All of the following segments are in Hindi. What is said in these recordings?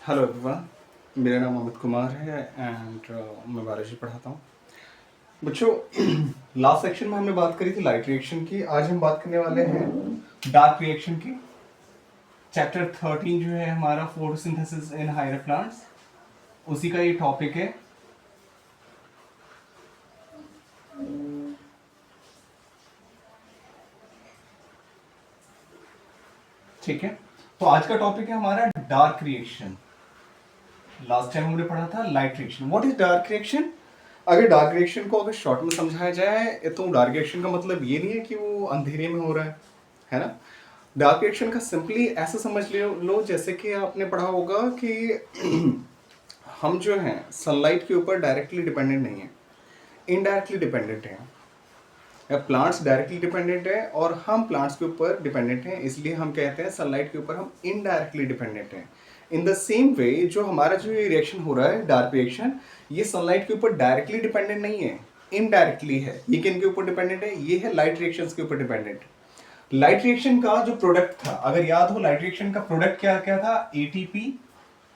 हेलो एवरीवन, मेरा नाम अमित कुमार है एंड मैं बायोलॉजी पढ़ाता हूँ बच्चों। लास्ट सेक्शन में हमने बात करी थी लाइट रिएक्शन की। आज हम बात करने वाले हैं डार्क रिएक्शन की। चैप्टर 13 जो है हमारा फोटोसिंथेसिस इन हायर प्लांट्स, उसी का ये टॉपिक है। ठीक है, तो आज का टॉपिक है हमारा डार्क रिएक्शन। लास्ट टाइम हमने पढ़ा था light reaction. What is dark reaction? अगर डार्क रिएक्शन को अगर शॉर्ट में समझाया जाए तो डार्क रिएक्शन का मतलब ये नहीं है कि वो अंधेरे में हो रहा है ना। डार्क रिएक्शन का सिंपली ऐसा समझ लो जैसे कि आपने पढ़ा होगा कि हम जो हैं सनलाइट के ऊपर डायरेक्टली डिपेंडेंट नहीं है, इनडायरेक्टली डिपेंडेंट हैं। प्लांट्स डायरेक्टली डिपेंडेंट है और हम प्लांट्स के ऊपर डिपेंडेंट हैं, इसलिए हम कहते हैं सनलाइट के ऊपर हम इनडायरेक्टली डिपेंडेंट हैं। इन द सेम वे जो हमारा जो ये रिएक्शन हो रहा है डार्क रिएक्शन, ये सनलाइट के ऊपर डायरेक्टली डिपेंडेंट नहीं है, इनडायरेक्टली है। ये किन के ऊपर डिपेंडेंट है? ये है लाइट रिएक्शंस के ऊपर डिपेंडेंट। लाइट रिएक्शन का जो प्रोडक्ट था, अगर याद हो, लाइट रिएक्शन का प्रोडक्ट क्या क्या था? एटीपी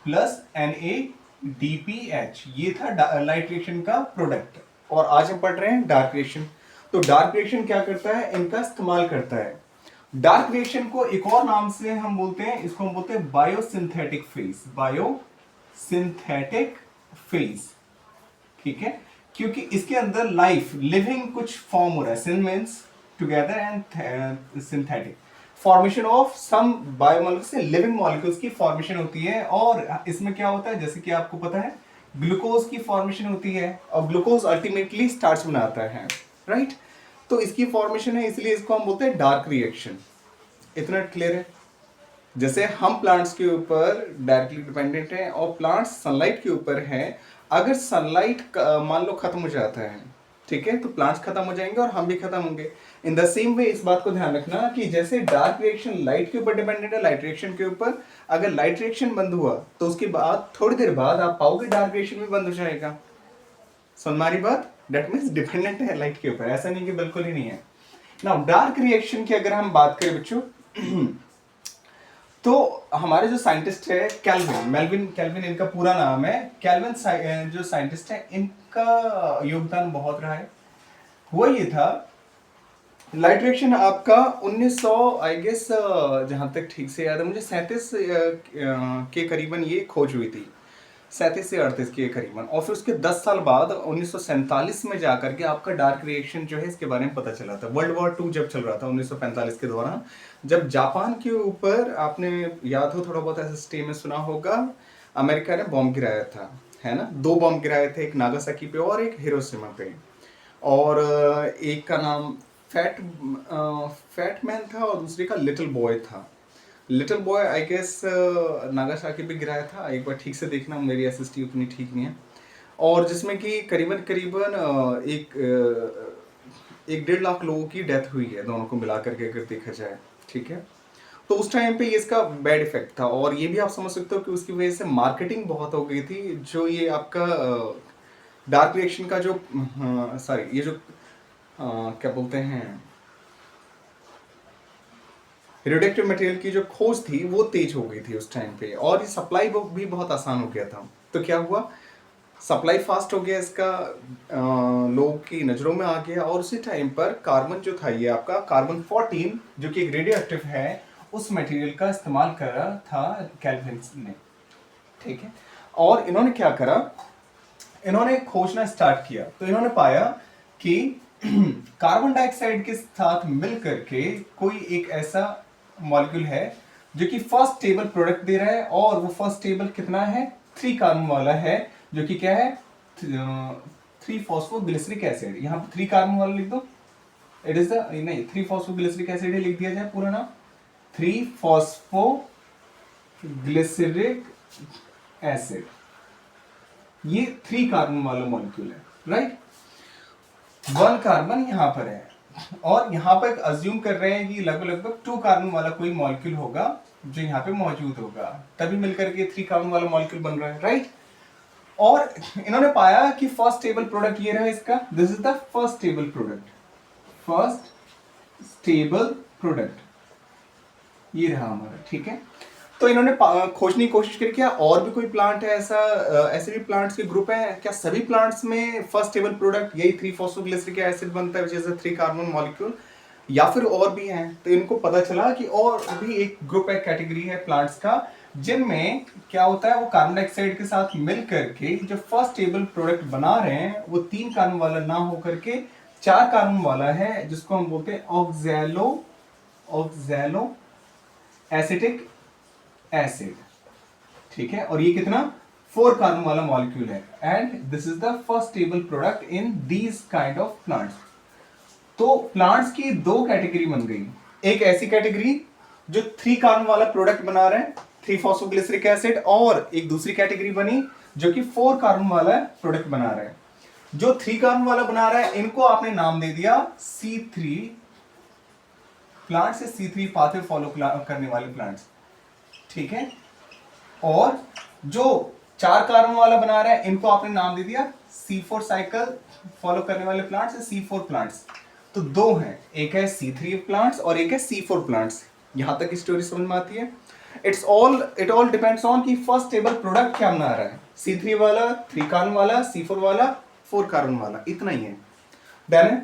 प्लस NADPH, ये था लाइट रिएक्शन का प्रोडक्ट। और आज हम पढ़ रहे हैं डार्क रिएक्शन। तो डार्क रिएक्शन क्या करता है? इनका इस्तेमाल करता है। डार्क रिएक्शन को एक और नाम से हम बोलते हैं, इसको हम बोलते हैं बायोसिंथेटिक फेज। बायोसिंथेटिक फेज, ठीक है, क्योंकि इसके अंदर लाइफ, लिविंग कुछ फॉर्म हो रहा है। Syn means together and synthetic, formation of some biomolecules से लिविंग मॉलिक्यूल्स की फॉर्मेशन होती है। और इसमें क्या होता है, जैसे कि आपको पता है, ग्लूकोज की फॉर्मेशन होती है और ग्लूकोज अल्टीमेटली स्टार्च बनाता है, राइट। तो इसकी फॉर्मेशन है, इसलिए इसको हम बोलते हैं डार्क रिएक्शन। इतना क्लियर है? जैसे हम प्लांट्स के ऊपर डायरेक्टली डिपेंडेंट हैं और प्लांट्स सनलाइट के ऊपर हैं। अगर सनलाइट मान लो खत्म हो जाता है, ठीक है, तो प्लांट्स खत्म हो जाएंगे और हम भी खत्म होंगे। इन द सेम वे इस बात को ध्यान रखना कि जैसे डार्क रिएक्शन लाइट के ऊपर डिपेंडेंट है, लाइट रिएक्शन के ऊपर, अगर लाइट रिएक्शन बंद हुआ तो उसके बाद थोड़ी देर बाद आप पाओगे डार्क रिएक्शन भी बंद हो जाएगा। समझ हमारी बात? डेट मीन्स डिपेंडेंट है लाइट के ऊपर, ऐसा नहीं कि बिल्कुल ही नहीं है। नाउ डार्क रिएक्शन की अगर हम बात करें बच्चों, तो हमारे जो साइंटिस्ट है मेल्विन कैल्विन इनका पूरा नाम है। कैल्विन जो साइंटिस्ट है, इनका योगदान बहुत रहा है। हुआ ये था, लाइट रिएक्शन आपका 1900 आई गेस, जहां तक ठीक से याद है मुझे, 37 के करीबन ये खोज हुई थी, 37 से 38 के करीबन। और फिर उसके 10 साल बाद 1947 में जाकर के आपका डार्क रिएक्शन जो है इसके बारे में पता चला था। वर्ल्ड वॉर 2 जब चल रहा था 1945 के दौरान, जब जापान के ऊपर, आपने याद हो थोड़ा बहुत SST में सुना होगा, अमेरिका ने बॉम्ब गिराया था, है ना। 2 बॉम्ब गिराए थे, एक नागासाकी पे और एक हिरोशिमा पे। और एक का नाम फैट मैन था और दूसरे का लिटिल बॉय था। Little Boy I guess Nagasaki पे गिराया था, एक बार ठीक से देखना, मेरी SST उतनी ठीक नहीं है। और जिसमें कि करीबन करीबन एक 1.5 लाख लोगों की डेथ हुई है, दोनों को मिला करके अगर देखा जाए, ठीक है। तो उस टाइम पे ये इसका बैड इफेक्ट था। और ये भी आप समझ सकते हो कि उसकी वजह से मार्केटिंग बहुत हो गई थी। जो ये आपका डार्क रिएक्शन का जो सॉरी, ये जो क्या बोलते हैं, रेडियोएक्टिव मटेरियल की जो खोज थी वो तेज हो गई थी उस टाइम पे, और ये सप्लाई भी बहुत आसान हो गया था। तो क्या हुआ, सप्लाई फास्ट हो गया इसका, लोगों की नज़रों में आ गया। और उसी टाइम पर कार्बन जो था, ये आपका कार्बन 14 जो कि एक रेडियो एक्टिव है, उस मटेरियल का इस्तेमाल करा था कैल्विन ने, ठीक है। और इन्होंने क्या करा, इन्होंने खोजना स्टार्ट किया। तो इन्होंने पाया कि कार्बन डाइऑक्साइड के साथ मिल करके कोई एक ऐसा मॉलिक्यूल है जो कि फर्स्ट स्टेबल प्रोडक्ट दे रहा है। और वो फर्स्ट स्टेबल कितना है? 3 कार्बन वाला है, जो कि क्या है? 3 फॉस्फोग्लिसरिक एसिड। यहाँ पे 3 कार्बन वाला लिख दो, इट इज द, नहीं, 3 फॉस्फोग्लिसरिक एसिड ही लिख दिया जाए पूरा नाम, 3 फॉस्फोग्लिसरिक एसिड। ये 3 कार्बन वाला मॉलिक्यूल है, राइट। 1 कार्बन यहां पर है, और यहां पर अज्यूम कर रहे हैं कि लगभग 2 कार्बन वाला कोई मॉलिक्यूल होगा जो यहाँ पे मौजूद होगा, तभी मिलकर के 3 कार्बन वाला मॉलिक्यूल बन रहा है, राइट। और इन्होंने पाया कि फर्स्ट स्टेबल प्रोडक्ट ये रहा इसका, this is the first stable product, first stable product ये रहा हमारा, ठीक है। तो इन्होंने खोजने की कोशिश करी क्या और भी कोई प्लांट है ऐसा, ऐसे भी प्लांट्स के ग्रुप है क्या, सभी प्लांट्स में फर्स्ट स्टेबल प्रोडक्ट यही 3-फॉस्फोग्लिसरिक एसिड बनता है which is a 3 carbon molecule, या फिर और भी हैं। तो इनको पता चला कि और भी एक ग्रुप है, कैटेगरी है प्लांट्स का, जिनमें क्या होता है वो कार्बन डाइऑक्साइड के साथ मिल करके जो फर्स्ट स्टेबल प्रोडक्ट बना रहे हैं वो 3 कार्बन वाला ना होकर के 4 कार्बन वाला है, जिसको हम बोलते हैं ऑक्सैलो एसिटिक एसिड। ठीक है, और ये कितना 4 कार्बन वाला मॉलिक्यूल है, and this is the first stable product in these kind of plants. तो प्लांट्स की 2 कैटेगरी बन गई, एक ऐसी कैटेगरी जो 3 कार्बन वाला प्रोडक्ट बना रहे हैं 3-फॉस्फोग्लिसरिक एसिड, और एक दूसरी कैटेगरी बनी जो कि 4 कार्बन वाला प्रोडक्ट बना रहे हैं। जो 3 कार्बन वाला बना रहा है इनको आपने नाम दे दिया C3 प्लांट से, C3 पाथवे फॉलो करने वाले प्लांट्स। ठीक है, और जो 4 कार्बन वाला बना रहा है इनको आपने नाम दे दिया C4 साइकिल फॉलो करने वाले प्लांट्स से C4 प्लांट्स। तो 2 हैं, एक है C3 प्लांट्स और एक है C4 प्लांट्स। यहां तक स्टोरी समझ में आती है। इट ऑल डिपेंड्स ऑन कि फर्स्ट स्टेबल प्रोडक्ट क्या बना रहा है, C3 वाला, 3 कार्बन वाला, C4 वाला, 4 कार्बन वाला, इतना ही है। देन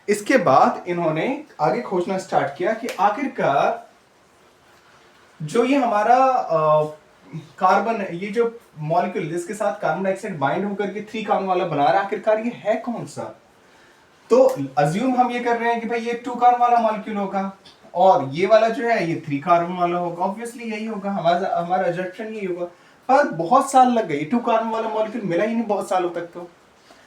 इसके बाद इन्होंने आगे खोजना स्टार्ट किया कि आखिरकार जो ये हमारा कार्बन, ये जो मॉलिक्यूल जिसके साथ कार्बन डाइऑक्साइड बाइंड होकर के 3 कार्बन वाला बना रहा है, आखिरकार ये है कौन सा। तो अज्यूम हम ये कर रहे हैं कि भाई ये 2 कार्बन वाला मॉलिक्यूल होगा और ये वाला जो है ये 3 कार्बन वाला होगा, ऑब्वियसली यही होगा, हमारा अजम्पशन यही होगा। पर बहुत साल लग गए, 2 कार्बन वाला मॉलिक्यूल मिला ही नहीं बहुत सालों तक। तो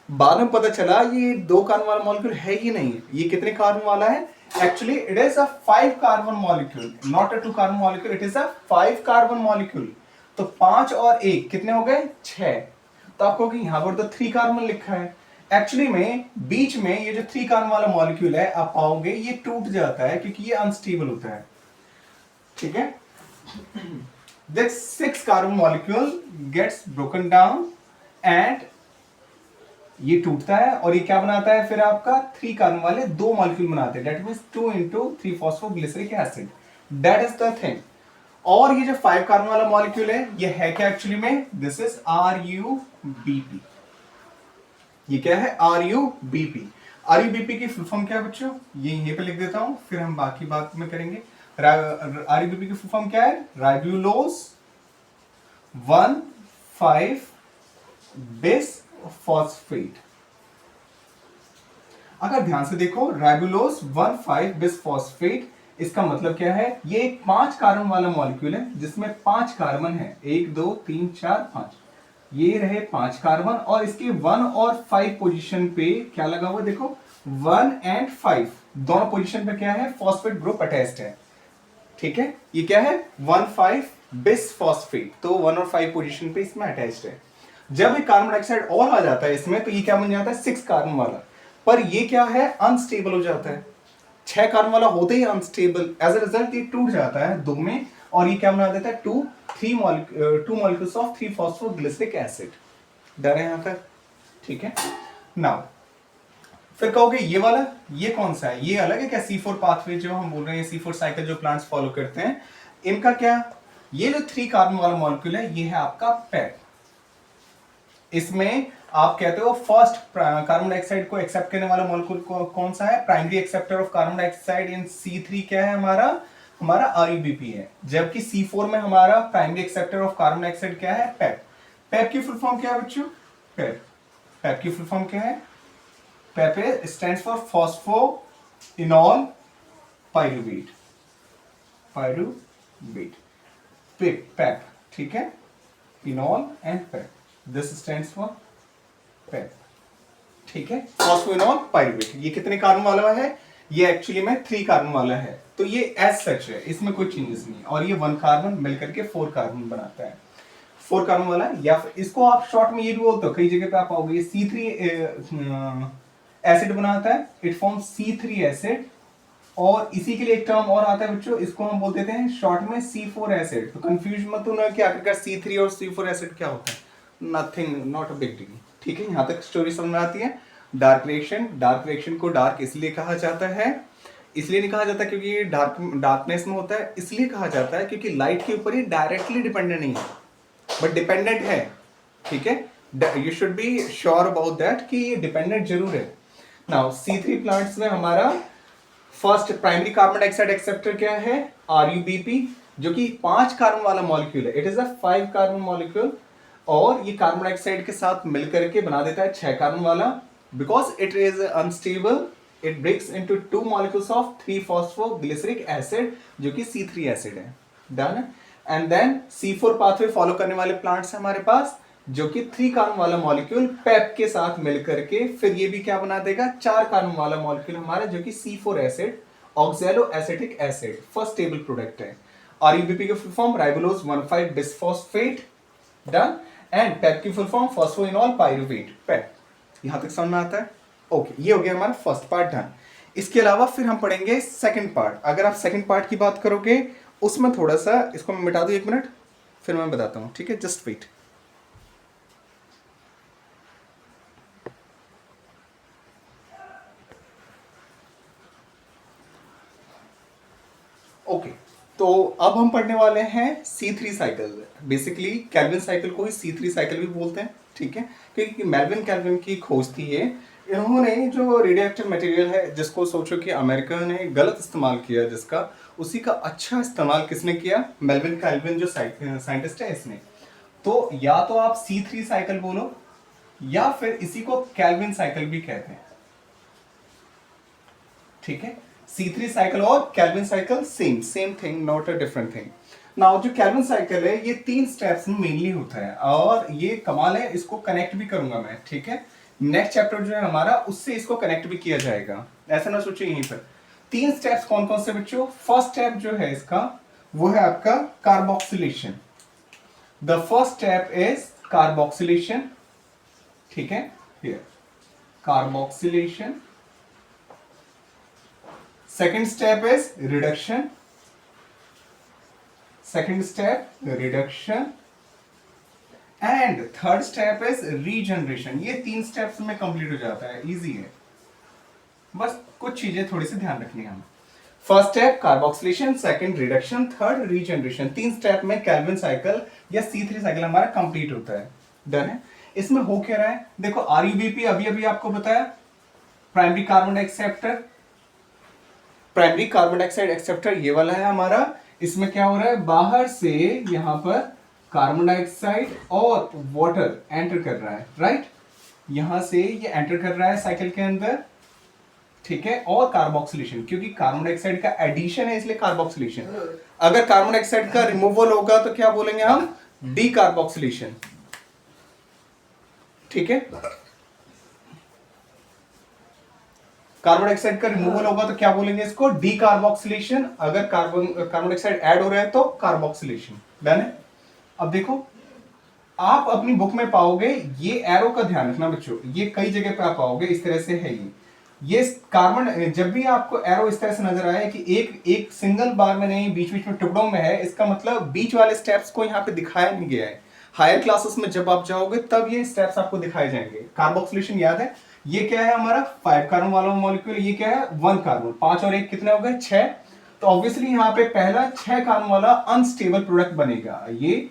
बाद में पता चला ये 2 कार्बन वाला मॉलिक्यूल है ही नहीं, ये कितने कार्बन वाला है, actually it is a 5 carbon molecule, not a 2 carbon molecule, it is a 5 carbon molecule. तो 5 और 1 कितने हो गए 6। तो आपको कि यहां पर तो 3 कार्बन लिखा है, एक्चुअली में बीच में ये जो 3 कार्बन वाला मॉलिक्यूल है आप पाओगे ये टूट जाता है क्योंकि ये अनस्टेबल होता है। ठीक है, this 6 carbon molecule gets broken down and ये टूटता है और ये क्या बनाता है फिर आपका 3 कार्बन वाले 2 मॉलिक्यूल बनाते हैं, that means 2 into 3-फॉस्फोग्लिसरिक acid, that is the thing. और ये जो 5 कार्बन वाला मॉलिक्यूल है ये है क्या एक्चुअली में, दिस इज RuBp। ये क्या है RuBp। RuBp की फुल फॉर्म क्या है बच्चों, ये यहीं पे लिख देता हूं फिर हम बाकी बात में करेंगे। RuBp की फुल फॉर्म क्या है, राइबुलोज 1,5-bis फॉस्फेट। अगर ध्यान से देखो राइबुलोज 1,5-bis फॉस्फेट, इसका मतलब क्या है, ये एक 5 कार्बन वाला मॉलिक्यूल है जिसमें 5 कार्बन है, 1 2 3 4 5, ये रहे 5 कार्बन और इसके 1 और 5 पोजीशन पे क्या लगा हुआ देखो, 1 and 5 दोनों पोजीशन पे क्या है, फॉस्फेट ग्रुप अटैच्ड है। ठीक है, ये क्या है 1,5-bis फॉस्फेट, तो 1 और 5 पोजीशन पे इसमें अटैच्ड है। जब एक कार्बन डाइऑक्साइड और आ जाता है इसमें तो ये क्या बन जाता है 6 कार्बन वाला, पर ये क्या है अनस्टेबल हो जाता है, 6 कार्बन वाला होते ही अनस्टेबल, एज अ रिजल्ट ये टूट जाता है 2 में और ये क्या बना देता है 2 मॉलिक्यूल्स ऑफ 3-फॉस्फोग्लिसरिक एसिड। डर है यहां तक, ठीक है। नाउ फिर कहोगे ये वाला ये कौन सा है, ये अलग है क्या, C4 पाथवे जो हम बोल रहे हैं, C4 साइकिल जो प्लांट्स फॉलो करते हैं, इनका क्या, ये जो 3 कार्बन वाला मॉलिक्यूल है ये है आपका पेप। इसमें आप कहते हो फर्स्ट कार्बन डाइऑक्साइड को एक्सेप्ट करने वाला मॉलिक्यूल कौन सा है, primary acceptor of carbon dioxide in C3 क्या है हमारा RuBp है, जबकि C4 में हमारा primary acceptor of carbon dioxide क्या है, पेप। पेप की फुल फॉर्म क्या है बच्चों, पेप की फुल फॉर्म क्या है, PEP stands for phosphoenol pyruvate, PEP, ठीक है, enol and PEP, this stands for PEP. ठीक है, फॉस्फोइनॉल पाइरुवेट, ये कितने कार्बन वाला है, ये एक्चुअली में 3 कार्बन वाला है, तो ये एज सच है, इसमें कोई चेंजेस नहीं, और ये 1 कार्बन मिलकर के 4 कार्बन बनाता है, 4 कार्बन वाला, या फिर इसको आप शॉर्ट में ये भी बोलते हो, कई जगह पे आप पाओगे ये C3 एसिड बनाता है, इट फॉर्म्स C3 एसिड, और इसी के लिए एक टर्म और आता है बच्चों, इसको हम बोल देते हैं शॉर्ट में C4 एसिड। तो कंफ्यूज मत होना कि आखिरकार C3 और C4 एसिड क्या होता है, nothing, not a big deal. ठीक है, यहां तक स्टोरी समझ में आती है। डार्क रिएक्शन को डार्क इसलिए कहा जाता है इसलिए नहीं कहा जाता क्योंकि ये डार्कनेस में होता है, इसलिए कहा जाता है क्योंकि लाइट के ऊपर ये डायरेक्टली डिपेंडेंट नहीं है, बट डिपेंडेंट है। ठीक है, you should be sure about that कि ये डिपेंडेंट जरूर है। नाउ C3 प्लांट्स में हमारा first primary carbon dioxide acceptor क्या है, RuBp, जो कि 5 कार्बन वाला मॉलिक्यूल है। It is a 5 carbon molecule, और ये कार्बन डाइऑक्साइड के साथ मिलकर के बना देता है 6 कार्बन वाला। Because it is unstable, it breaks into 2 molecules of 3 phosphoglyceric acid, जो कि C3 एसिड है। Done. And then C4 pathway follow करने वाले प्लांट्स है हमारे पास, जो कि 3 कार्बन वाला मॉलिक्यूल पेप के साथ मिलकर के फिर ये भी क्या बना देगा, 4 कार्बन वाला मॉलिक्यूल हमारा, जो कि C4 acid, oxalo acetic acid, first stable product है। RuBp का full form ribulose 1,5 bisphosphate. Done. And PEP की full form phosphoenol pyruvate, PEP. यहां तक समझ में आता है? ओके, ये हो गया हमारा फर्स्ट पार्ट डन। इसके अलावा फिर हम पढ़ेंगे सेकंड पार्ट। अगर आप सेकंड पार्ट की बात करोगे, उसमें थोड़ा सा इसको मैं मिटा दूं 1 मिनट, फिर मैं बताता हूं। ठीक है, जस्ट वेट। ओके, तो अब हम पढ़ने वाले हैं C3 cycle. Basically Calvin cycle को ही C3 साइकिल भी बोलते हैं। ठीक है, क्योंकि मेल्विन कैल्विन की खोज थी ये। इन्होंने जो रेडियो एक्टिव मटेरियल है, जिसको सोचो कि अमेरिका ने गलत इस्तेमाल किया जिसका, उसी का अच्छा इस्तेमाल किसने किया, मेल्विन कैल्विन जो साइंटिस्ट है इसने। तो या तो आप C3 साइकिल बोलो, या फिर इसी को कैल्विन साइकिल भी कहते हैं। ठीक है, C3 साइकिल और Calvin cycle same thing, not a different thing. Now जो कैल्विन साइकिल है, ये 3 स्टेप्स में मेनली होता है, और ये कमाल है, इसको कनेक्ट भी करूंगा मैं। ठीक है, नेक्स्ट चैप्टर जो है हमारा, उससे इसको कनेक्ट भी किया जाएगा, ऐसा ना सोचिए। यहीं पर 3 स्टेप्स कौन कौन से बच्चों? फर्स्ट स्टेप जो है इसका, वो है आपका carboxylation. The first step is carboxylation. ठीक है, here carboxylation. Second step is reduction. Second step reduction. And third step is regeneration. ये 3 steps में कंप्लीट हो जाता है, इजी है। बस कुछ चीजें थोड़ी सी ध्यान रखनी है हमें। First step carboxylation, second reduction, third regeneration. 3 step में कैल्विन साइकिल या C3 साइकिल हमारा कंप्लीट होता है। डन है। इसमें हो क्या रहा है, देखो RuBp अभी अभी आपको बताया, primary carbon acceptor, primary carbon dioxide acceptor ये वाला है हमारा। इसमें क्या हो रहा है, बाहर से यहां पर कार्बन डाइऑक्साइड और वाटर एंटर कर रहा है, राइट। यहां से ये एंटर कर रहा है साइकिल के अंदर। ठीक है, और कार्बोक्सिलेशन, क्योंकि कार्बन डाइऑक्साइड का एडिशन है इसलिए कार्बोक्सिलेशन। अगर कार्बन डाइऑक्साइड का रिमूवल होगा तो क्या बोलेंगे हम, डी कार्बोक्सिलेशन। ठीक है, कार्बन डाइऑक्साइड का रिमूवल होगा तो क्या बोलेंगे इसको, डी कार्बोक्सिलेशन। अगर कार्बन डाइऑक्साइड ऐड हो रहा है तो कार्बोक्सिलेशन। डन है। अब देखो, आप अपनी बुक में पाओगे, ये एरो का ध्यान रखना बच्चों, ये कई जगह पे आप पाओगे, इस तरह से है ये कार्बन, जब भी आपको एरो इस तरह से नजर आए कि एक सिंगल बार में नहीं, बीच बीच में टुकड़ों में है, इसका मतलब बीच वाले स्टेप्स को यहाँ पे दिखाया नहीं गया है। हायर क्लासेस में जब आप जाओगे तब ये स्टेप्स आपको दिखाए जाएंगे। कार्बोक्सिलेशन याद है, ये क्या है हमारा 5 कार्बन वाला मॉलिक्यूल, ये क्या है 1 कार्बन, 5 और 1 कितने हो गए 6। तो ऑब्वियसली यहाँ पे पहला 6 कार्बन वाला अनस्टेबल प्रोडक्ट बनेगा, ये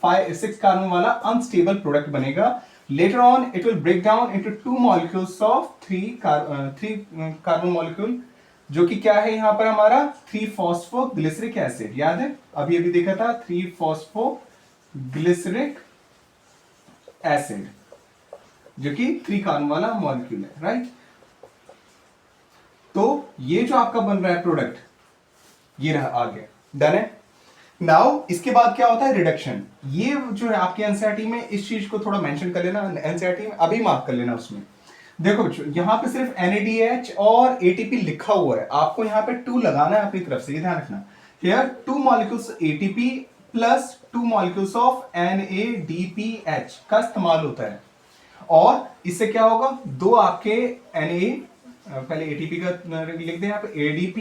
6 कार्बन वाला अनस्टेबल प्रोडक्ट बनेगा। Later on it will break down into 2 molecules of 3 carbon molecule, जो कि क्या है यहाँ पर हमारा 3 फॉस्फोग्लिसरिक एसिड। याद है, अभी अभी देखा था 3 फॉस्फोग्लिसरिक एसिड, जो कि 3 कार्बन वाला मॉलिक्यूल है, राइट। तो ये जो आपका बन रहा है प्रोडक्ट, ये रहा आ गया। डन है। नाउ इसके बाद क्या होता है, रिडक्शन। ये जो है आपके एनसीईआरटी में, इस चीज को थोड़ा मेंशन कर लेना एनसीईआरटी में, अभी मार्क कर लेना उसमें। देखो बच्चों, यहां पे सिर्फ NADH और ATP लिखा हुआ है, आपको यहां पे 2 लगाना है अपनी तरफ से, ये ध्यान रखना। Here 2 molecules ATP plus 2 molecules of NADPH का इस्तेमाल होता है। और इससे क्या होगा, 2 आपके पहले ATP का लिख दें यहाँ पे, ADP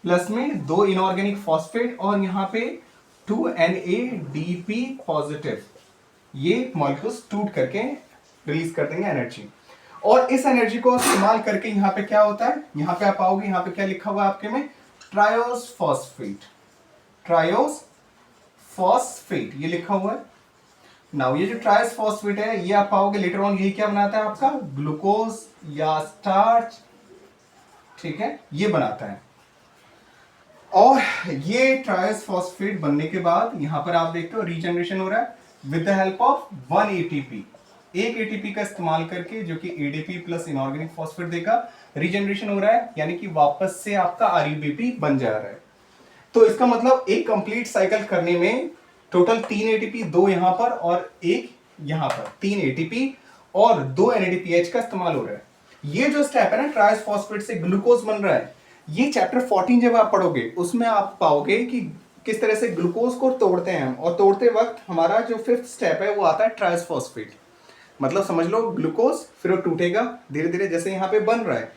प्लस में 2 इनऑर्गेनिक फॉस्फेट, और यहाँ पे 2 NADP पॉजिटिव, ये मॉलिक्यूल्स टूट करके रिलीज कर देंगे एनर्जी। और इस एनर्जी को इस्तेमाल करके यहाँ पे क्या होता है, यहाँ पे आप पाओगे, यहाँ पे क्या लिखा हुआ है आपके में, ट्रायोस फॉस्फेट, ट्रायोस फॉस्फेट ये लिखा हुआ है। नाउ ये जो ट्रायोस फॉस्फेट है ये आप पाओगे लेटर ऑन, ये क्या बनाता है आपका, ग्लूकोज या स्टार्च, ठीक है, ये बनाता है। और ये ट्रायोस फॉस्फेट बनने के बाद यहां पर आप देखते हो रीजनरेशन हो रहा है with the help of 1 ATP, एक एटीपी का इस्तेमाल करके, जो कि एडीपी प्लस इनऑर्गेनिक फॉस्फेट देगा, रीजनरेशन हो रहा है, यानी कि वापस से आपका आरयूबीपी बन जा रहा है। तो इसका मतलब एक कंप्लीट साइकिल करने में टोटल 3 एटीपी, 2 यहां पर और एक यहां पर, 3 एटीपी और 2 एनएडीपीएच का इस्तेमाल हो रहा है। ये जो स्टेप है ना, ट्रायोस फॉस्फेट से ग्लूकोज बन रहा है, ये चैप्टर 14 जब आप पढ़ोगे उसमें आप पाओगे कि किस तरह से ग्लूकोज को तोड़ते हैं हम, और तोड़ते वक्त हमारा जो 5th स्टेप है वो आता है ट्रायोस फॉस्फेट। मतलब समझ लो ग्लूकोज, फिर वो टूटेगा धीरे धीरे, जैसे यहाँ पे बन रहा है।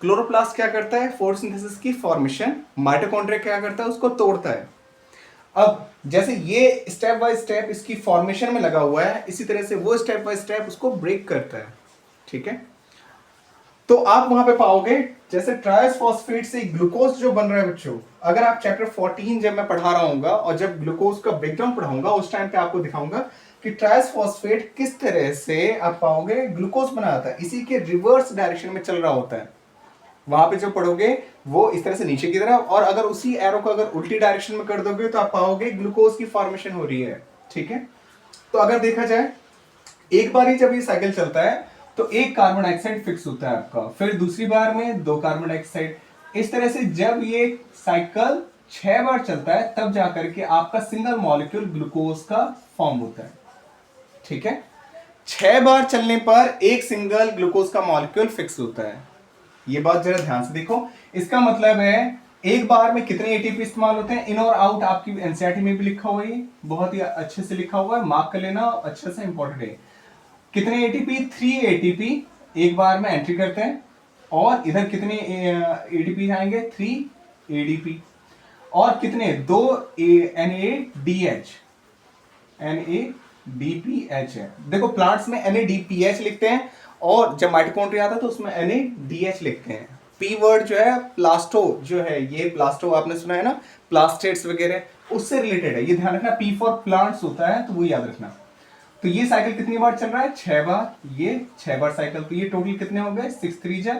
क्लोरोप्लास्ट क्या करता है, फोटोसिंथेसिस की फॉर्मेशन, माइटोकॉन्ड्रिया क्या करता है, उसको तोड़ता है। अब जैसे ये स्टेप बाय स्टेप इसकी फॉर्मेशन में लगा हुआ है, इसी तरह से वो स्टेप बाय स्टेप उसको ब्रेक करता है, ठीक है। तो आप वहां पे पाओगे जैसे ट्रायोस फॉस्फेट से ग्लूकोज जो बन रहा है बच्चों, अगर आप चैप्टर 14 जब मैं पढ़ा रहा हूँ और जब ग्लूकोज का ब्रेकडाउन पढ़ाऊंगा उस टाइम पे आपको दिखाऊंगा कि ट्रायोस फॉस्फेट किस तरह से आप पाओगे ग्लूकोज बनाता है, इसी के रिवर्स डायरेक्शन में चल रहा होता है। वहां पे जो पढ़ोगे वो इस तरह से नीचे की तरफ, और अगर उसी एरो को अगर उल्टी डायरेक्शन में कर दोगे तो आप पाओगे ग्लूकोज की फॉर्मेशन हो रही है, ठीक है। तो अगर देखा जाए एक बार ही जब ये साइकिल चलता है तो एक कार्बन डाइऑक्साइड फिक्स होता है आपका, फिर दूसरी बार में 2 कार्बन डाइऑक्साइड, इस तरह से जब ये साइकिल 6 बार चलता है तब जाकर के आपका सिंगल मॉलिक्यूल ग्लूकोज का फॉर्म होता है, ठीक है। 6 बार चलने पर एक सिंगल ग्लूकोज का मॉलिक्यूल फिक्स होता है। ये बात जरा ध्यान से देखो, इसका मतलब है एक बार में कितने एटीपी इस्तेमाल होते हैं, इन और आउट आपकी एनसीईआरटी में भी लिखा हुआ है, बहुत ही अच्छे से लिखा हुआ है, मार्क कर लेना, अच्छे से इंपॉर्टेंट है। कितने एटीपी, 3 एटीपी एक बार में एंट्री करते हैं, और इधर कितने एटीपी आएंगे, 3 एडीपी, और कितने 2 NADH, NADPH है। देखो प्लांट्स में NADPH लिखते हैं, और जब माइटोकॉन्ड्रिया आता है तो उसमें NADH लिखते हैं। पी वर्ड जो है प्लास्टो, जो है ये प्लास्टो आपने सुना है ना, प्लास्टेट्स वगैरह, उससे रिलेटेड है, ये ध्यान रखना। पी फॉर प्लांट्स होता है, तो वो याद रखना। तो ये साइकिल कितनी बार चल रहा है, 6 बार, ये 6 बार साइकिल, तो ये टोटल कितने हो गए, 6 3 जा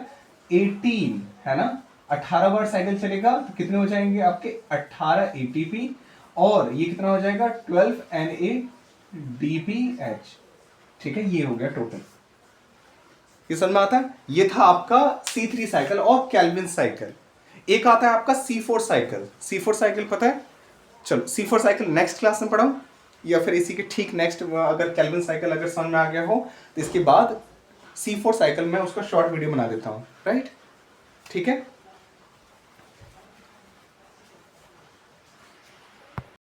18 है ना। 18 बार साइकिल चलेगा तो कितने हो जाएंगे आपके 18 एटीपी, और ये कितना हो जाएगा 12 NADPH, ठीक है। ये हो गया टोटल, ये समझ में आता है। ये था आपका C3 साइकिल और केल्विन साइकिल। एक आता है आपका C4 साइकिल। C4 साइकिल पता है, चलो C4 साइकिल नेक्स्ट क्लास में पढ़ाऊं, या फिर इसी के ठीक नेक्स्ट, अगर केल्विन साइकिल अगर समझ में आ गया हो तो इसके बाद C4 साइकिल में उसका शॉर्ट वीडियो बना देता हूं, राइट, ठीक है।